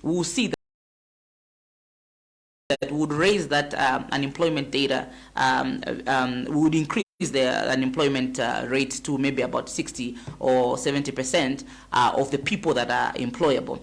we will see that would raise that unemployment data, would increase the unemployment rate to maybe about 60 or 70% of the people that are employable.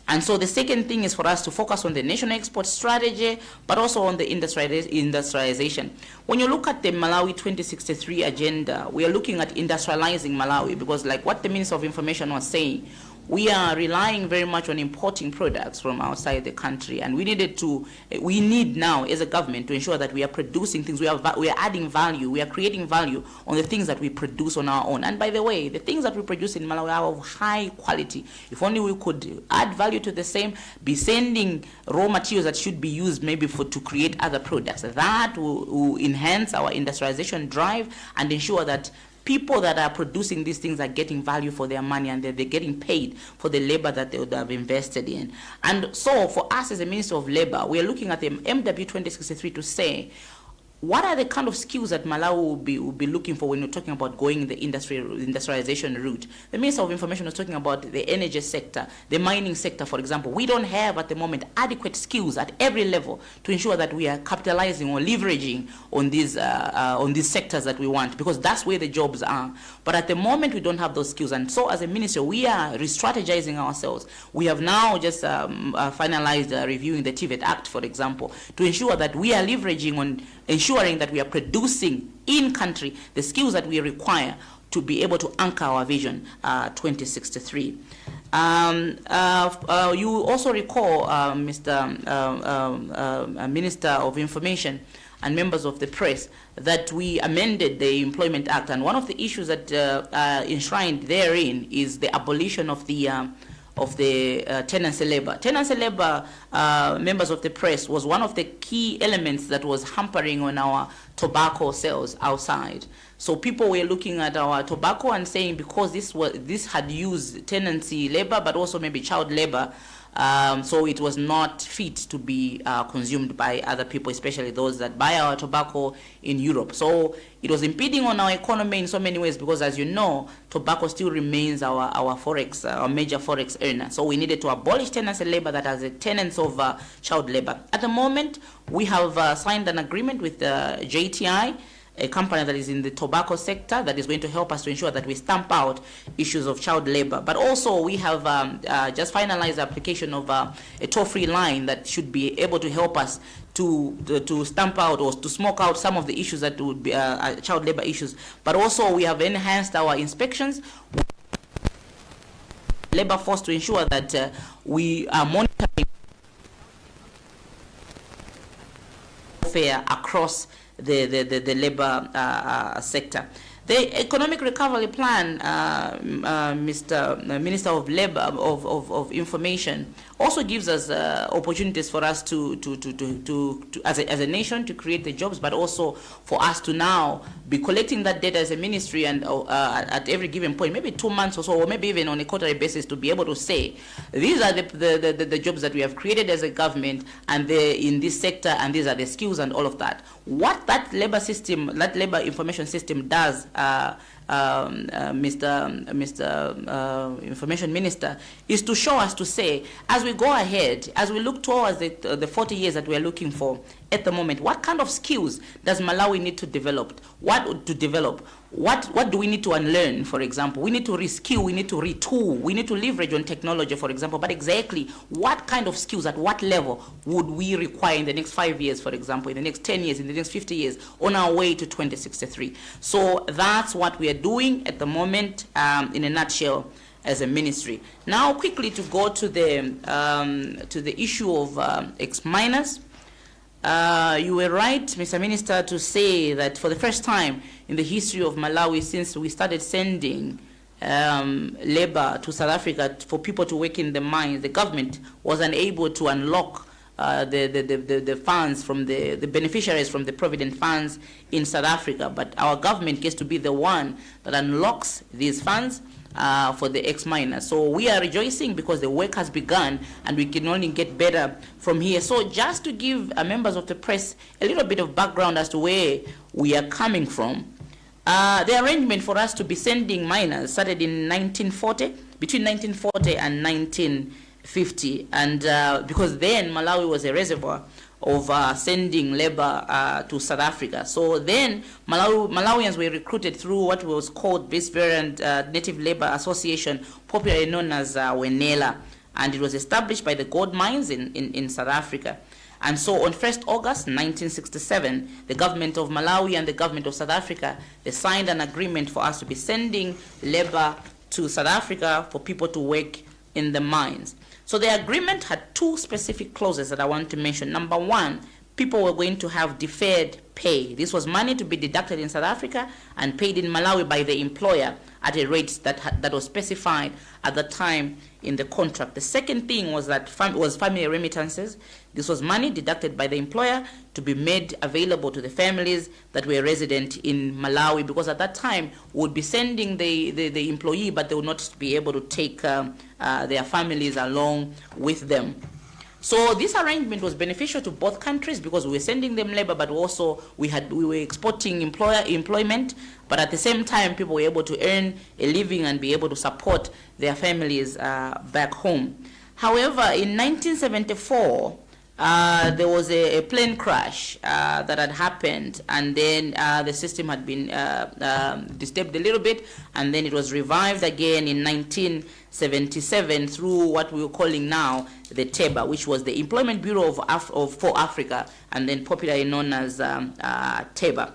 And so the second thing is for us to focus on the national export strategy, but also on the industrialization. When you look at the Malawi 2063 agenda, we are looking at industrializing Malawi, because like what the Minister of Information was saying, we are relying very much on importing products from outside the country, and we need now as a government to ensure that we are producing things, we are adding value, we are creating value on the things that we produce on our own. And by the way, the things that we produce in Malawi are of high quality. If only we could add value to the same, be sending raw materials that should be used maybe to create other products. That will enhance our industrialization drive and ensure that people that are producing these things are getting value for their money, and they're getting paid for the labor that they would have invested in. And so for us as a Minister of Labor, we are looking at the MW 2063 to say, what are the kind of skills that Malawi will be looking for when you're talking about going the industrialization route? The Minister of Information was talking about the energy sector, the mining sector, for example. We don't have at the moment adequate skills at every level to ensure that we are capitalizing or leveraging on these sectors that we want, because that's where the jobs are. But at the moment, we don't have those skills. And so as a minister, we are re-strategizing ourselves. We have now just finalized reviewing the TVET Act, for example, to ensure that we are leveraging on ensuring that we are producing in country the skills that we require to be able to anchor our vision 2063. You also recall, Mr. Minister of Information and members of the press, that we amended the Employment Act, and one of the issues that enshrined therein is the abolition of the tenancy labor. Tenancy labor, members of the press, was one of the key elements that was hampering on our tobacco sales outside. So people were looking at our tobacco and saying, because this had used tenancy labor, but also maybe child labor, so it was not fit to be consumed by other people, especially those that buy our tobacco in Europe. So it was impeding on our economy in so many ways, because as you know, tobacco still remains our forex, our major forex earner. So we needed to abolish tenancy labor that has a tenets of child labor. At the moment, we have signed an agreement with JTI, a company that is in the tobacco sector, that is going to help us to ensure that we stamp out issues of child labor. But also we have just finalized the application of a toll-free line that should be able to help us to stamp out or to smoke out some of the issues that would be child labor issues. But also we have enhanced our inspections labor force to ensure that we are monitoring welfare across the labor sector. The economic recovery plan, Mr. Minister of Labor of Information, also gives us opportunities for us to as a nation to create the jobs, but also for us to now be collecting that data as a ministry, and at every given point, maybe 2 months or so, or maybe even on a quarterly basis, to be able to say, these are the jobs that we have created as a government, and in this sector, and these are the skills and all of that. What that labor system, that labor information system does, Mr. Information Minister, is to show us to say, as we go ahead, as we look towards the 40 years that we are looking for at the moment, what kind of skills does Malawi need to develop? What do we need to unlearn, for example? We need to reskill, we need to retool, we need to leverage on technology, for example, but exactly what kind of skills at what level would we require in the next 5 years, for example, in the next 10 years, in the next 50 years, on our way to 2063? So that's what we are doing at the moment, in a nutshell, as a ministry. Now, quickly to go to the issue of ex-miners. You were right, Mr. Minister, to say that for the first time in the history of Malawi, since we started sending labor to South Africa for people to work in the mines, the government was unable to unlock the funds from the beneficiaries from the Provident funds in South Africa. But our government gets to be the one that unlocks these funds for the ex-miners. So we are rejoicing because the work has begun, and we can only get better from here. So just to give members of the press a little bit of background as to where we are coming from, the arrangement for us to be sending miners started in 1940, between 1940 and 1950. 50, and because then Malawi was a reservoir of sending labor to South Africa. So then Malawians were recruited through what was called this variant Native Labor Association, popularly known as Wenela, and it was established by the gold mines in South Africa. And so on 1st August 1967, the government of Malawi and the government of South Africa, they signed an agreement for us to be sending labor to South Africa for people to work in the mines. So the agreement had two specific clauses that I want to mention. Number one, people were going to have deferred pay. This was money to be deducted in South Africa and paid in Malawi by the employer at a rate that was specified at the time in the contract. The second thing was that family remittances. This was money deducted by the employer to be made available to the families that were resident in Malawi, because at that time we would be sending the employee, but they would not be able to take their families along with them. So this arrangement was beneficial to both countries because we were sending them labor, but also we were exporting employment, but at the same time people were able to earn a living and be able to support their families back home. However, in 1974, there was a plane crash that had happened, and then the system had been disturbed a little bit, and then it was revived again in 1977 through what we are calling now the TEBA, which was the Employment Bureau for Africa, and then popularly known as TEBA.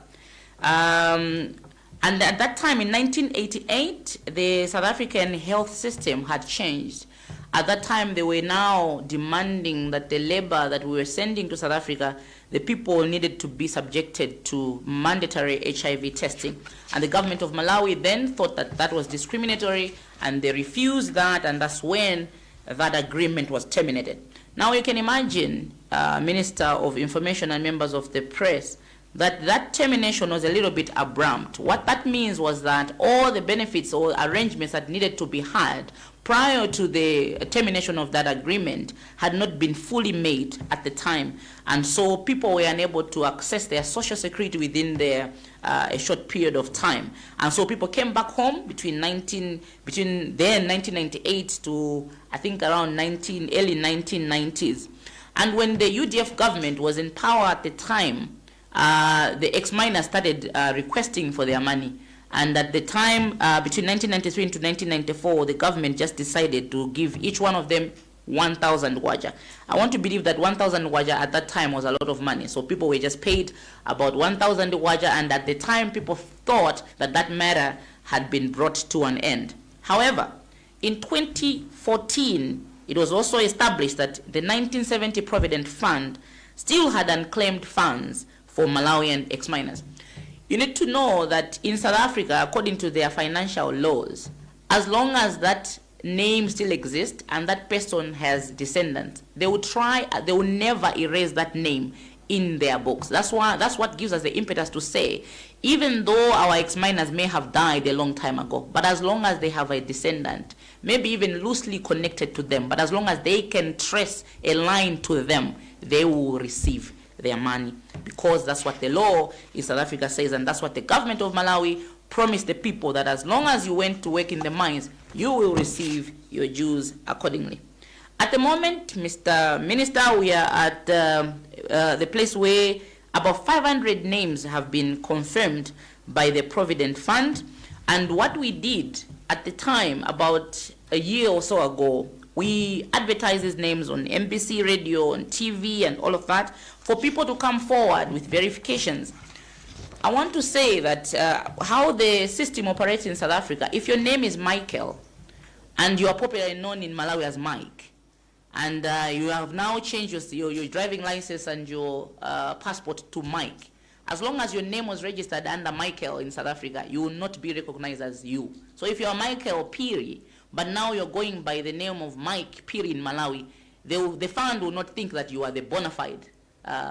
And at that time, in 1988, the South African health system had changed. At that time, they were now demanding that the labor that we were sending to South Africa, the people needed to be subjected to mandatory HIV testing. And the government of Malawi then thought that that was discriminatory, and they refused that, and that's when that agreement was terminated. Now you can imagine, Minister of Information and members of the press, that termination was a little bit abrupt. What that means was that all the benefits or arrangements that needed to be had prior to the termination of that agreement had not been fully made at the time, and so people were unable to access their social security within a short period of time. And so people came back home between 1998 to I think around early 1990s. And when the UDF government was in power at the time, the ex-miners started requesting for their money. And at the time, between 1993 to 1994, the government just decided to give each one of them 1,000 kwacha. I want to believe that 1,000 kwacha at that time was a lot of money. So people were just paid about 1,000 kwacha, and at the time, people thought that that matter had been brought to an end. However, in 2014, it was also established that the 1970 Provident Fund still had unclaimed funds for Malawian ex-miners. You need to know that in South Africa, according to their financial laws, as long as that name still exists and that person has descendants, they will never erase that name in their books. That's what gives us the impetus to say, even though our ex-miners may have died a long time ago, but as long as they have a descendant, maybe even loosely connected to them, but as long as they can trace a line to them, they will receive their money, because that's what the law in South Africa says, and that's what the government of Malawi promised the people, that as long as you went to work in the mines, you will receive your dues accordingly. At the moment, Mr. Minister, we are at the place where about 500 names have been confirmed by the Provident Fund, and what we did at the time, about a year or so ago, we advertised these names on NBC radio, on TV, and all of that, for people to come forward with verifications. I want to say that how the system operates in South Africa, if your name is Michael, and you are popularly known in Malawi as Mike, and you have now changed your driving license and your passport to Mike, as long as your name was registered under Michael in South Africa, you will not be recognized as you. So if you are Michael Piri, but now you're going by the name of Mike Piri in Malawi, the fund will not think that you are the bona fide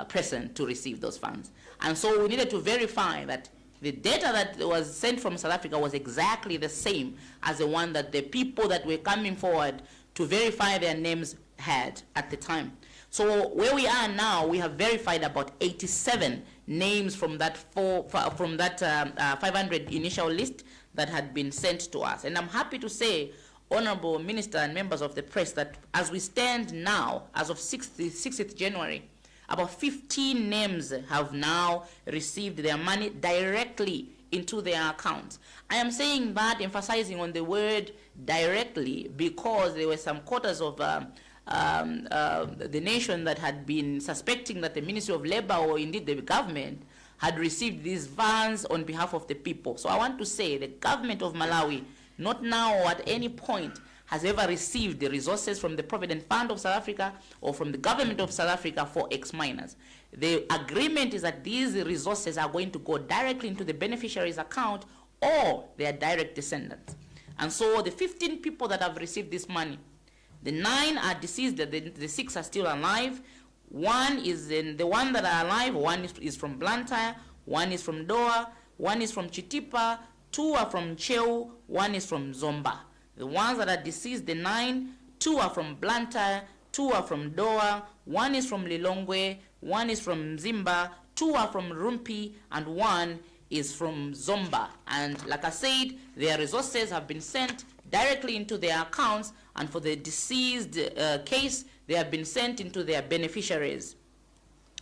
person to receive those funds. And so we needed to verify that the data that was sent from South Africa was exactly the same as the one that the people that were coming forward to verify their names had at the time. So where we are now, we have verified about 87 names from that 500 initial list that had been sent to us. And I'm happy to say Honorable Minister and members of the press, that as we stand now, as of 6th January, about 15 names have now received their money directly into their accounts. I am saying that, emphasizing on the word directly, because there were some quarters of the nation that had been suspecting that the Ministry of Labor, or indeed the government, had received these funds on behalf of the people. So I want to say the government of Malawi, not now or at any point, has ever received the resources from the Provident Fund of South Africa or from the government of South Africa for ex-miners. The agreement is that these resources are going to go directly into the beneficiary's account or their direct descendants. And so the 15 people that have received this money, the 9 are deceased, the 6 are still alive. One is in the one that are alive, one is from Blantyre, one is from Doha, one is from Chitipa, 2 are from Cheu, 1 is from Zomba. The ones that are deceased, the 9, 2 are from Blantyre, 2 are from Doha, 1 is from Lilongwe, 1 is from Zimba, 2 are from Rumpi, and 1 is from Zomba. And like I said, their resources have been sent directly into their accounts, and for the deceased case, they have been sent into their beneficiaries.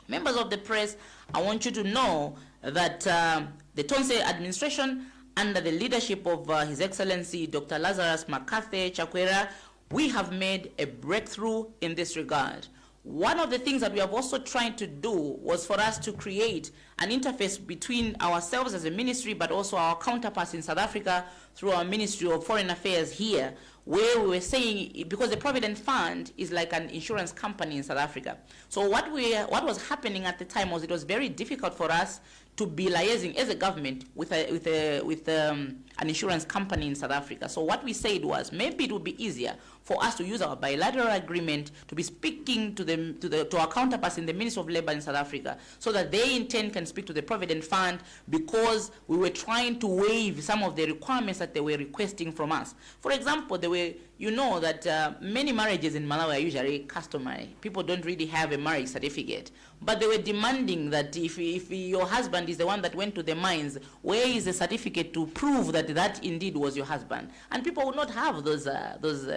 Members of the press, I want you to know that the Tonse administration, under the leadership of His Excellency Dr. Lazarus Makathe Chakwera, we have made a breakthrough in this regard. One of the things that we have also tried to do was for us to create an interface between ourselves as a ministry, but also our counterparts in South Africa through our Ministry of Foreign Affairs here, where we were saying, because the Provident Fund is like an insurance company in South Africa. So what was happening at the time was it was very difficult for us to be liaising as a government with an insurance company in South Africa. So what we said was, maybe it would be easier for us to use our bilateral agreement to be speaking to our counterparts in the Ministry of Labor in South Africa, so that they in turn can speak to the Provident Fund, because we were trying to waive some of the requirements that they were requesting from us. For example, they were, you know that many marriages in Malawi are usually customary. People don't really have a marriage certificate, but they were demanding that if your husband is the one that went to the mines, where is the certificate to prove that that indeed was your husband? And people would not have those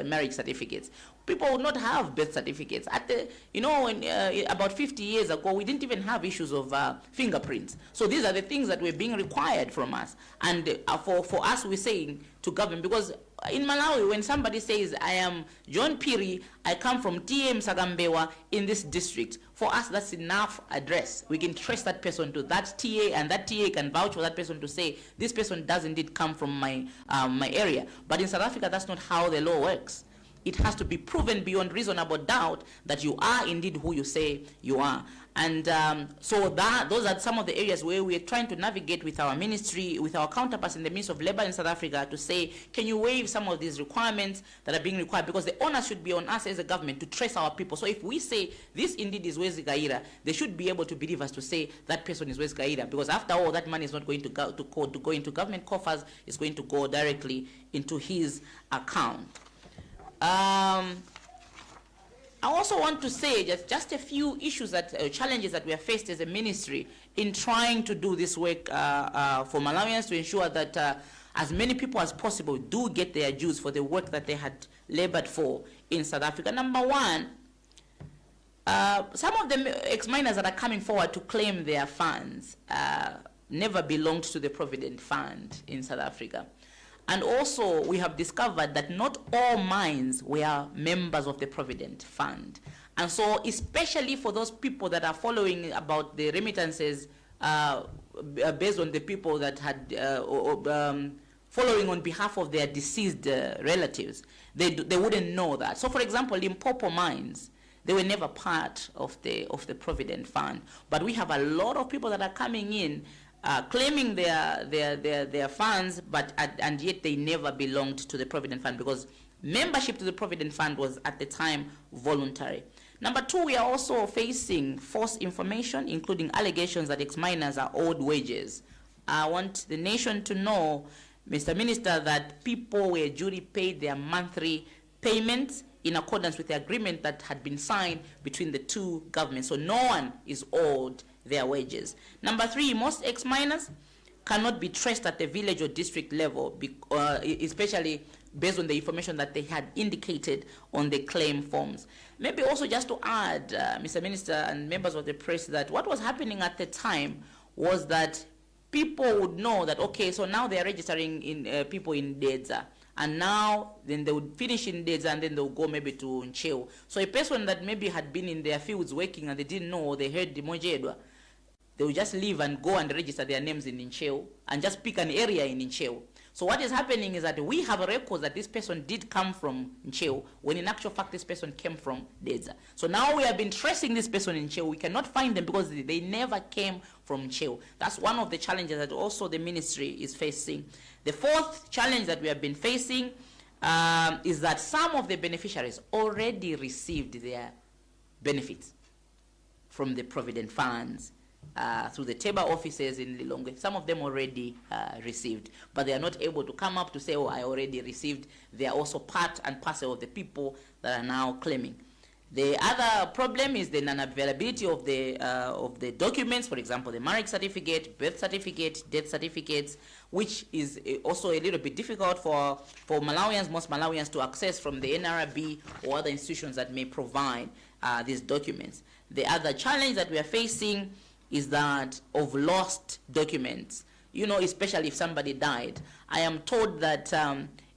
marriage certificates. People would not have birth certificates. At the, you know, when, about 50 years ago, we didn't even have issues of fingerprints. So these are the things that were being required from us. And for us, we're saying to government, because in Malawi, when somebody says, I am John Piri, I come from TM Sagambewa in this district, for us, that's enough address. We can trace that person to that TA, and that TA can vouch for that person to say, this person does indeed come from my area. But in South Africa, that's not how the law works. It has to be proven beyond reasonable doubt that you are indeed who you say you are. And so those are some of the areas where we are trying to navigate with our ministry, with our counterparts in the Ministry of Labor in South Africa, to say, can you waive some of these requirements that are being required? Because the onus should be on us as a government to trace our people. So if we say this indeed is Wes Gaira, they should be able to believe us to say that person is Wes Gaira, because after all, that money is not going to go into government coffers, it's going to go directly into his account. I also want to say just a few issues challenges that we are faced as a ministry in trying to do this work for Malawians, to ensure that as many people as possible do get their dues for the work that they had labored for in South Africa. Number one, some of the ex-miners that are coming forward to claim their funds never belonged to the Provident Fund in South Africa. And also, we have discovered that not all mines were members of the Provident Fund. And so, especially for those people that are following about the remittances based on the people that had following on behalf of their deceased relatives, they wouldn't know that. So, for example, Limpopo mines, they were never part of the Provident Fund. But we have a lot of people that are coming in claiming their funds, and yet they never belonged to the Provident Fund, because membership to the Provident Fund was at the time voluntary. Number two, we are also facing false information, including allegations that ex-miners are owed wages. I want the nation to know, Mr. Minister, that people were duly paid their monthly payments in accordance with the agreement that had been signed between the two governments. So no one is owed their wages. Number three, most ex-miners cannot be traced at the village or district level, especially based on the information that they had indicated on the claim forms. Maybe also just to add, Mr. Minister and members of the press, that what was happening at the time was that people would know that, okay, so now they are registering in people in Dedza, and now then they would finish in Dedza and then they would go maybe to Ncheu. So a person that maybe had been in their fields working and they didn't know, or they heard the Mojedwa, they would just leave and go and register their names in Ncheu and just pick an area in Ncheu. So what is happening is that we have a record that this person did come from Ncheu, when in actual fact this person came from Dedza. So now we have been tracing this person in Ncheu. We cannot find them because they never came from Ncheu. That's one of the challenges that also the ministry is facing. The fourth challenge that we have been facing is that some of the beneficiaries already received their benefits from the provident funds through the TEBA offices in Lilongwe. Some of them already received, but they are not able to come up to say, oh, I already received. They are also part and parcel of the people that are now claiming. The other problem is the non-availability of the documents, for example, the marriage certificate, birth certificate, death certificates, which is also a little bit difficult for Malawians, most Malawians, to access from the NRB or other institutions that may provide these documents. The other challenge that we are facing is that of lost documents, you know, especially if somebody died. I am told that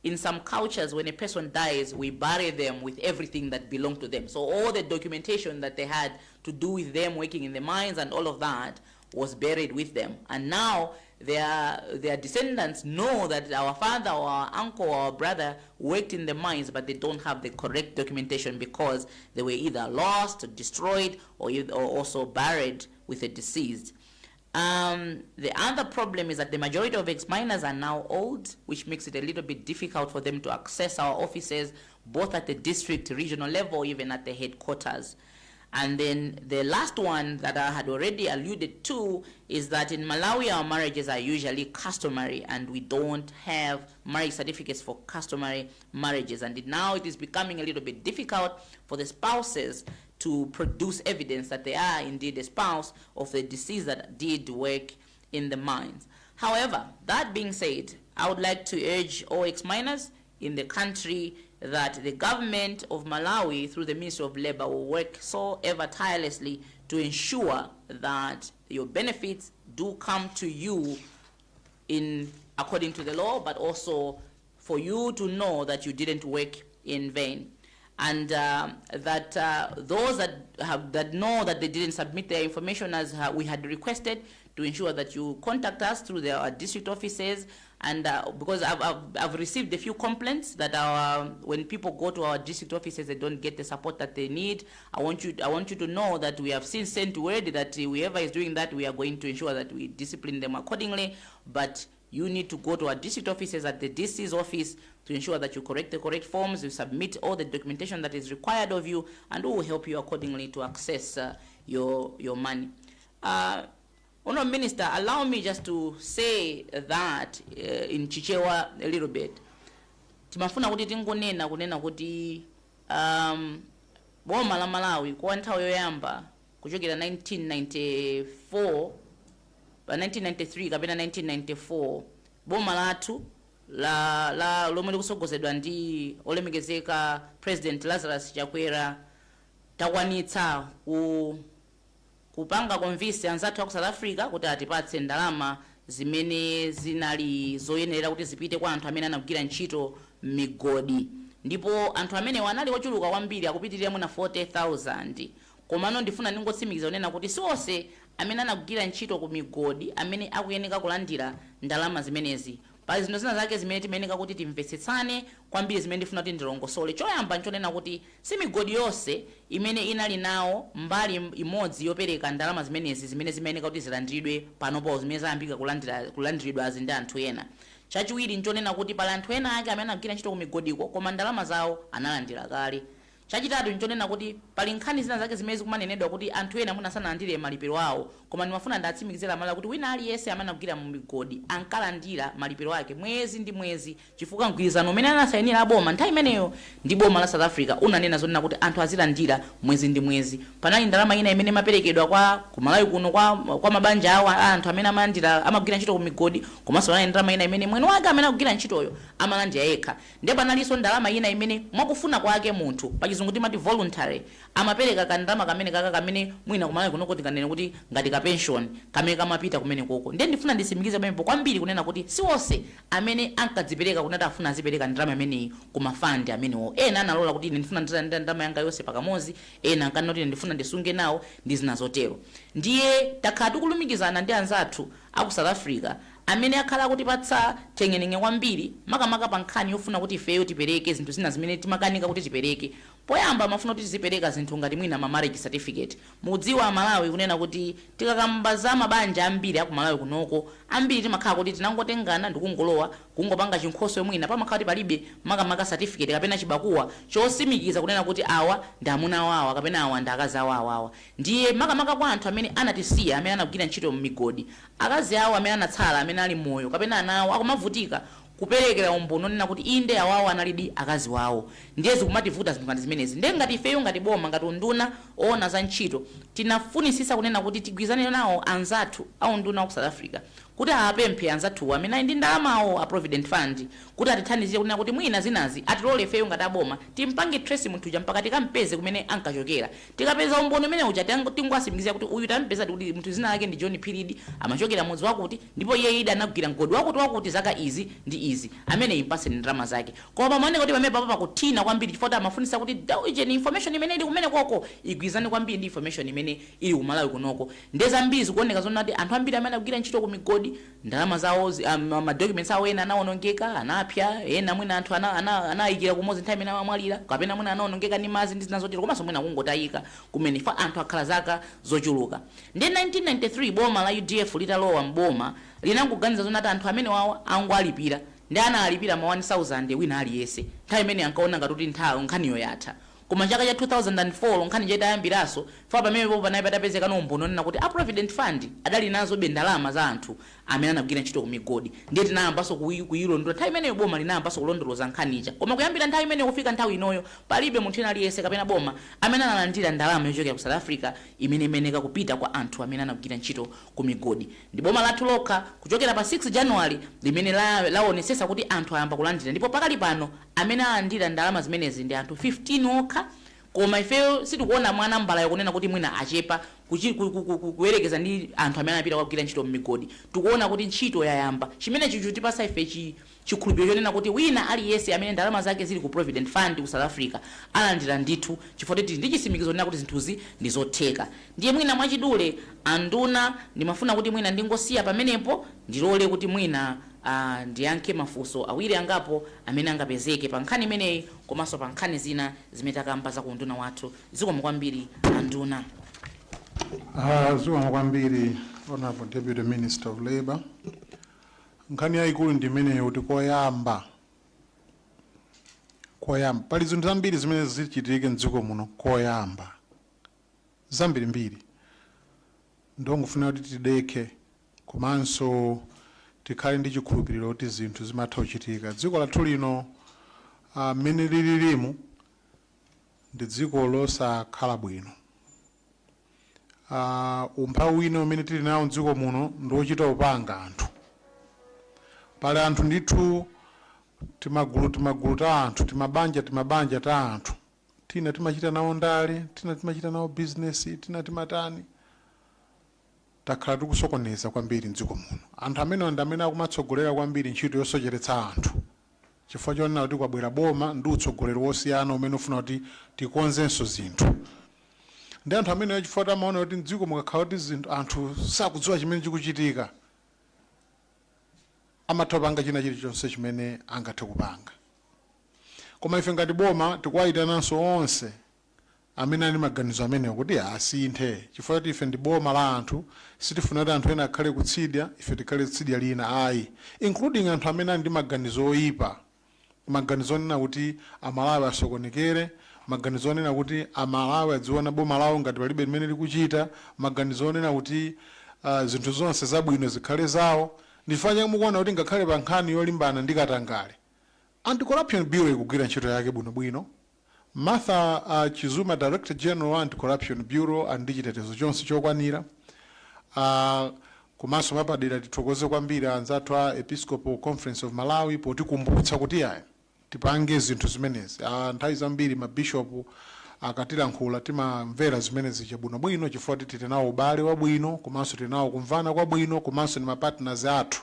in some cultures, when a person dies, we bury them with everything that belonged to them. So all the documentation that they had to do with them working in the mines and all of that was buried with them. And now their descendants know that our father or our uncle or our brother worked in the mines, but they don't have the correct documentation because they were either lost, or destroyed, or also buried with a deceased. The other problem is that the majority of ex-miners are now old, which makes it a little bit difficult for them to access our offices, both at the district, regional level, even at the headquarters. And then the last one that I had already alluded to is that in Malawi, our marriages are usually customary, and we don't have marriage certificates for customary marriages. And now it is becoming a little bit difficult for the spouses to produce evidence that they are indeed a spouse of the deceased that did work in the mines. However, that being said, I would like to urge all ex-miners in the country that the government of Malawi, through the Ministry of Labor, will work so ever tirelessly to ensure that your benefits do come to you according to the law, but also for you to know that you didn't work in vain. And that those that know that they didn't submit their information as we had requested, to ensure that you contact us through our district offices. And because I've received a few complaints that when people go to our district offices, they don't get the support that they need. I want you to know that we have since sent word that whoever is doing that, we are going to ensure that we discipline them accordingly. But you need to go to our district offices at the DC's office to ensure that you correct the correct forms, you submit all the documentation that is required of you, and we will help you accordingly to access your money. Honourable Minister, allow me just to say that in Chichewa a little bit. Timafuna kuti tingonena kunena kuti boma la Malawi kwa nthawi yoyamba kuchokera 1994 1993 kapena 1994 boma lathu lomwe likusogozedwa ndi olemekezeka President Lazarus Chakwera takwanitsa kupanga convince anzathu aku South Africa kuti atipatse ndalama zimene zinali zoyenera kuti zipite kwa anthu amene anagwira ntchito migodi, ndipo anthu amene wanali ochuluka kwambiri akupitirira muna 40,000. Komano ndifuna ningotsimikiza unena kuti sonse amene anagwira ntchito ku migodi amene akuyeneka kulandira ndalama zimenezi. Pali zino zina zake zimene timeneka kuti timvetsetsane kwambiri, zimene ndifuna kuti ndilongosole. Choyamba nchonena kuti si migodi yonse imene inali nawo mbali imodzi yopereka ndalama zimenezi zimene zimeneka kuti zilandiridwe panopo, zimene zayambika kulandiridwa ndi anthu ena. Chachiwiri nchonena kuti pali anthu ena ake amene anagwira ntchito ku migodiko koma ndalama zawo analandira kale. chachitatu nchonena kuti pali nkhani zina zake zimene zikumanenedwa kuti anthu ena mwina sanalandire malipiro awo, koma ndimafuna ndatsimikizira mala kuti wina aliyense amene akugwira mu migodi ankalandira malipiro ake mwezi ndi mwezi, chifukwa mgwirizano umene anasayinira aboma nthawi imeneyo ndi boma la South Africa unanena zonena kuti anthu azilandira mwezi ndi mwezi. Panali ndalama ina imene imaperekedwa kwa kumalawi kuno kwa mabanja awo anthu amene amagwira ntchito ku migodi, komanso panali ndalama ina imene mwene wake amene akugwira ntchitoyo amalandira yekha. Ndipo panalinso ndalama ina imene mwakufuna kwake munthu pachizungu timati voluntary amapereka kandalama kamene mwina kumalawi kuno kuti kanene kuti ngati ka pension kamene kamapita kumene koko. Ndiye ndifuna ndisimikize pamene kwambiri kunena kuti si onse amene ankadzipereka kunati afuna azipereka ndalama imeneyi ku mafandi amenewo. Ena analola kuti ndifuna ndalama yanga yonse pakamozi, ena ankana kuti ndifuna ndisunge nawo ndi zina zotero. Ndiye takhala tikulumikizana ndi anzathu aku South Africa amene akhala kuti patsa teng'eneng'e kwambiri makamaka pa nkhani yofuna kuti ifeyo tipereke zinthu zina zimene timakanika kuti tipereke. Poyamba mafuna kuti tizipereka zinthu ngati mwina ma marriage certificate. Mudziwa Malawi kunena kuti tikakamba za mabanja ambiri aku Malawi kunoko ambiri timakhala kuti tinangotengana ndikungolowa kungopanga chinkhoso mwina pamakhala kuti palibe makamaka certificate kapena chibakuwa chosimikiza kunena kuti awa ndi amuna wawa kapena awa ndi akazi awa. Ndiye makamaka kwa anthu amene anatisiya amene anagwira ntchito mu migodi, akazi awo amene anatsala amene ali moyo kapena anawo akumavutika kuperekera umbono nena kuti inde awawo analidi akazi wawo. Ndiye zikumativuta zinthu ngati zimenezi. Ndiye ngati ifeyo ngati boma ngati unduna oona za ntchito tinafunisisa kunena kuti tigwizane nawo anzathu au nduna ku South Africa kuti apemphe anzathu amene ndi ndalamawo a provident fund kuti atithandizire kunena kuti mwina zinazi atilole ifeyo ngati aboma timpange trace munthu mpaka tikampeze kumene ankachokera. Tikapeza umbono umene uja tingwasimikizira kuti uyu tampeza kuti munthu zina lake ndi John Phiridi amachokera mudzi wakuti ndipo iye ida anagwira mgodi wakuti zaka izi ndi izi amene impase ndalama zake. Koma pamaoneka kuti pamene papa kuthina kwambiri chifukwa amafunisa kuti ije information imene ili kumene koko igwizane kwambiri ndi information imene ili kumalawi kunoko. Ndeza mbiri zikuoneka zonati anthu ambiri amene akugwira ntchito ku migodi ndalama zawo ma documents awo ena anaonongeka anapya, ena mwina anthu anayikira kumozi nthawi imene amamwalira kapena mwina anaonongeka ndi mazi ndi zinazotero komanso mwina kungotayika kumene fa anthu akhala zaka zochuluka. Ndi 1993 boma la UDF litalowa mboma linangoganiza zonati anthu amene wawo angwalipira ndi analipira ma 1000 wina aliyese nthawi imene ankaona ngati nkhaniyo yatha. Koma chaka cha 2004 nkhani chitayambiraso fa pamene popo panayi patapezeka nombono nena kuti a provident fund adali nazo ndalama za anthu amene anagwira ntchito ku migodi. Ndiye tinayambaso kuyilondola nthawi imeneyo boma linayambaso kulondoloza nkhanicha. Koma kuyambira nthawi imeneyo kufika nthawi inoyo palibe munthu ena aliyese kapena boma amene analandira ndalama yochokera ku South Africa imene imeneka kupita kwa anthu amene anagwira ntchito ku migodi. Ndi boma lathu lokha kuchokera pa 6 January limene laonesesa kuti anthu ayamba kulandira, ndipo pakali pano amene alandira ndalama zimenezi ndi anthu 15 okha. Koma ifeyo sitikuona mwana mbala yakunena kuti mwina achepa kuwerekeza ndi anthu amene anapita kugwira ntchito mmigodi. Tikuona kuti ntchito yayamba chimene chichutipasa ife chikhulupiriro chonena kuti wina aliyese amene ndalama zake zili ku provident fund ku South Africa alandira ndithu chifukwa ndi chisimikizo nena kuti zinthuzi ndi zotheka. Ndiye mwina mwachidule anduna ndimafuna kuti mwina ndingosiya pamenepo ndilole kuti mwina ndiyankhe mafunso awiri angapo amene angapezeke pa nkhani imeneyi komanso pa nkhani zina zimene takamba za kunduna wathu. Zikomo kwambiri anduna. Zikomo kwambiri Honorable Deputy Minister of Labour. Nkhani yayikulu ndi imeneyo kuti koyamba pali zinthu zambiri zimene zichitike mdziko muno koyamba zambirimbiri ndongofuna kuti tidekhe komanso tikhale ndi chikhulupiriro kuti zinthu zimatha kuchitika. Dziko lathu lino mmene lililimu ndi dziko losakhala bwino. Umphawi wina umene tili nawo mdziko muno ndi wochita upanga anthu. Pali anthu ndithu timagulu ta anthu, timabanja ta anthu. Tina timachita nawo ndale, tina timachita nawo business, tina timatani. Takhala tikusokoneza kwambiri mdziko muno. Anthu amene ndi amene akumatsogolera kwambiri ntchito yosocheretsa anthu. Chifukwa chonena kuti kwabwera boma ndi utsogoleri wosiyana umene ufuna kuti tikonzenso zinthu. Ndi anthu amene chifukwa amaona kuti mdziko mukakhala kuti zinthu anthu sakudziwa chimene chikuchitika amatha kupanga china chilichonse chimene angathe kupanga. Koma ife ngati boma tikuwayitananso onse amene ali maganizo amenewo kuti asinthe chifukwa kuti ife ndi boma la anthu sitifuna kuti anthu ena akhale kutsidya ife tikhale tsidya lina ayi, including anthu amene ali ndi maganizo oyipa, maganizo onena kuti amalawi asokonekere, maganizo onena kuti amalawi adziona boma lawo ngati palibe limene likuchita, maganizo onena kuti zinthu zonse zabwino zikhale zawo. Ndifanya mukuona kuti ngakhale pa nkhani yolimbana ndi katangale, Anti-Corruption Bureau ikugwira ntchito yake bwinobwino. Martha Chizuma, Director General wa Anti-Corruption Bureau, ndi chitetezo chonse chokwanira. Komanso mapadera tithokoze kwambiri anzathu a Episcopal Conference of Malawi potikumbutsa kuti ayi tipange zinthu zimenezi. Nthawi zambiri mabishopu akatilankhula timamvera zimenezi chabwinobwino chifukwa tili nawo ubale wabwino, komanso tili nawo kumvana kwabwino, komanso ni mapartners athu.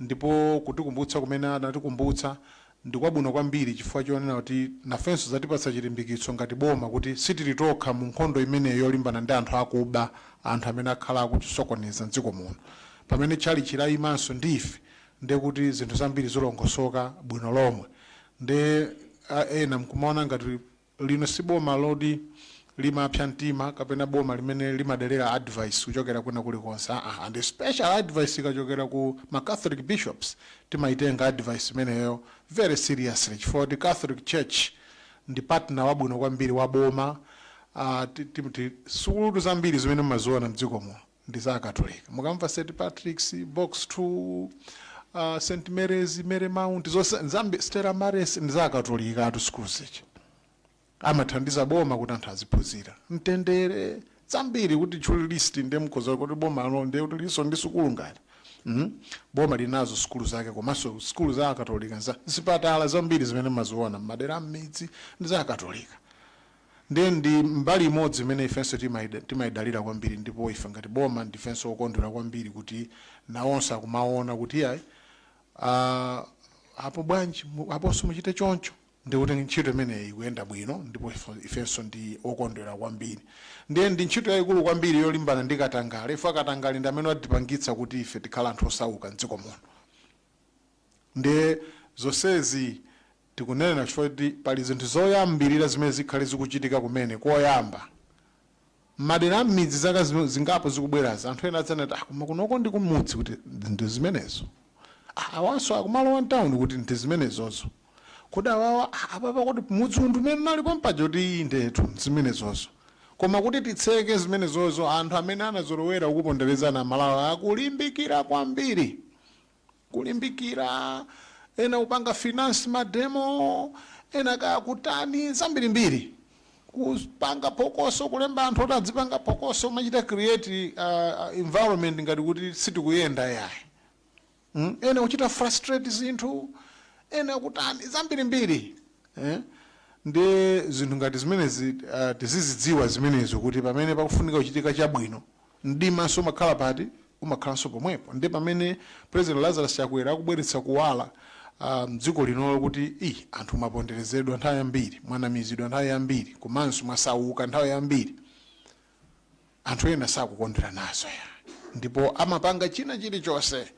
Ndipo kutikumbutsa kumene anatikumbutsa ndi kwabwino kwambiri chifukwa chonena kuti nafenso zatipatsa chilimbikitso ngati boma kuti sitilitokha mu nkhondo imeneyo yolimbana ndi anthu akuba, anthu amene akhala akusokoneza mdziko muno. Pamene chali chilayimanso ndife ndiye kuti zinthu zambiri zolongosoka bwino lomwe. Ndi ena mkumaona ngati lino si boma loti limapsa mtima kapena boma limene limaderera advice kuchokera kwina kulikonse. And special advice ikachokera ku ma-Catholic bishops timaitenga advice imeneyo very seriously chifukwa the Catholic Church ndi partner wabwino kwambiri wa boma. Sukulu zambiri zimene mumaziona mdziko muno ndi za Katolika. Mukamva St. Patrick's, Box 2, St. Mary's, Marymount, Stella Maris ndi za Katolika atu sukulu zichi. Amathandiza boma kuti anthu aziphunzira. Mtendere zambiri kuti chuli list ndi mkozo kuti boma alo ndi kuti liso ndi sukulu ngati. Boma linazo sukulu zake komanso sukulu za Katolika, zipatala zambiri zimene maziona madera m'midzi ndi za Katolika. Ndi mbali imodzi imene ifenso timayidalira kwambiri, ndipo ife ngati boma ndifenso okondwera kwambiri kuti nawonse akumaona kuti ayi apo bwanji aponso muchite choncho. Ndi kuti ntchito imeneyi ikuyenda bwino, ndipo ifenso ndi okondwera kwambiri. Ndi ntchito yayikulu kwambiri yolimbana ndi katangale. Ife katangale ndi amene watipangitsa kuti ife tikhala anthu osauka mdziko muno. Ndi zonsezi tikunena chifukwa kuti pali zinthu zoyambirira zimene zikhale zikuchitika kumene koyamba. Madera m'midzi zaka zingapo zikubwerazi anthu ena adzanati koma kunoko ndi kumudzi kuti ndi zimenezo. Awanso akumalowa town kuti ndi zimenezozo. Kuda wawa apapa kuti mudzi undu mene nalipo mpaja kuti ndetu zimenezozo. Koma kuti titseke zimenezozo anthu amene anazolowera ukuponderezana Malawi akulimbikira kwambiri. Kulimbikira ena upanga finance mademo, ena kakutani zambirimbiri. Kupanga pokoso kulemba anthu oti adzipanga pokoso machita create environment ngati kuti sitikuyenda yayi. Ena uchita frustrate zinthu, ena kutani zambirimbiri. Ndi zinthu ngati zimenezi tizizidziwa zimenezo kuti pamene pakufunika kuchitika chabwino mdimaso makhala pati umakhalanso pomwepo. Ndi pamene President Lazarus Chakwera akubweretsa kuwala mdziko linolo kuti anthu maponderezedwa nthawi yambiri, mwanamizidwa nthawi yambiri, komanso mwasauka nthawi yambiri, anthu ena sakukondwera nazo ya. Ndipo amapanga china chilichonse